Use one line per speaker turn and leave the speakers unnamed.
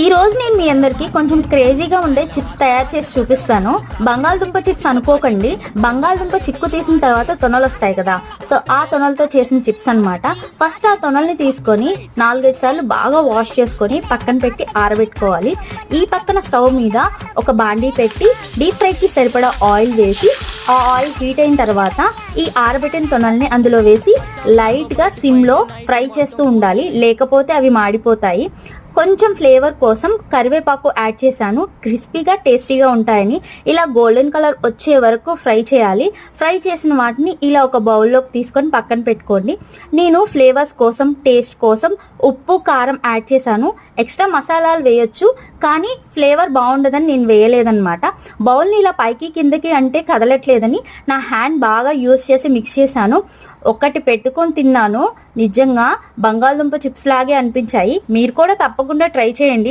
ఈ రోజు నేను మీ అందరికి కొంచెం క్రేజీగా ఉండే చిప్స్ తయారు చేసి చూపిస్తాను. బంగాళదుంప చిప్స్ అనుకోకండి, బంగాళదుంప చిక్కు తీసిన తర్వాత తొనలు వస్తాయి కదా, సో ఆ తొనలతో చేసిన చిప్స్ అన్నమాట. ఫస్ట్ ఆ తొనల్ని తీసుకొని 4-5 సార్లు బాగా వాష్ చేసుకొని పక్కన పెట్టి ఆరబెట్టుకోవాలి. ఈ పక్కన స్టవ్ మీద ఒక బాండీ పెట్టి డీప్ ఫ్రైకి సరిపడా ఆయిల్ వేసి, ఆ ఆయిల్ హీట్ అయిన తర్వాత ఈ ఆరబెట్టిన తొనల్ని అందులో వేసి లైట్ గా సిమ్ లో ఫ్రై చేస్తూ ఉండాలి, లేకపోతే అవి మాడిపోతాయి. కొంచెం ఫ్లేవర్ కోసం కరివేపాకు యాడ్ చేశాను, క్రిస్పీగా టేస్టీగా ఉంటాయని. ఇలా గోల్డెన్ కలర్ వచ్చే వరకు ఫ్రై చేయాలి. ఫ్రై చేసిన వాటిని ఇలా ఒక బౌల్లోకి తీసుకొని పక్కన పెట్టుకోండి. నేను ఫ్లేవర్స్ కోసం, టేస్ట్ కోసం ఉప్పు, కారం యాడ్ చేశాను. ఎక్స్ట్రా మసాలాలు వేయొచ్చు, కానీ ఫ్లేవర్ బాగుండదని నేను వేయలేదన్నమాట. బౌల్ని ఇలా పైకి కిందకి అంటే కదలట్లేదని నా హ్యాండ్ బాగా యూజ్ చేసి మిక్స్ చేశాను. ఒకటి పెట్టుకొని తిన్నాను, నిజంగా బంగాళదుంప చిప్స్ లాగే అనిపించాయి. మీరు కూడా తప్పకుండా ట్రై చేయండి.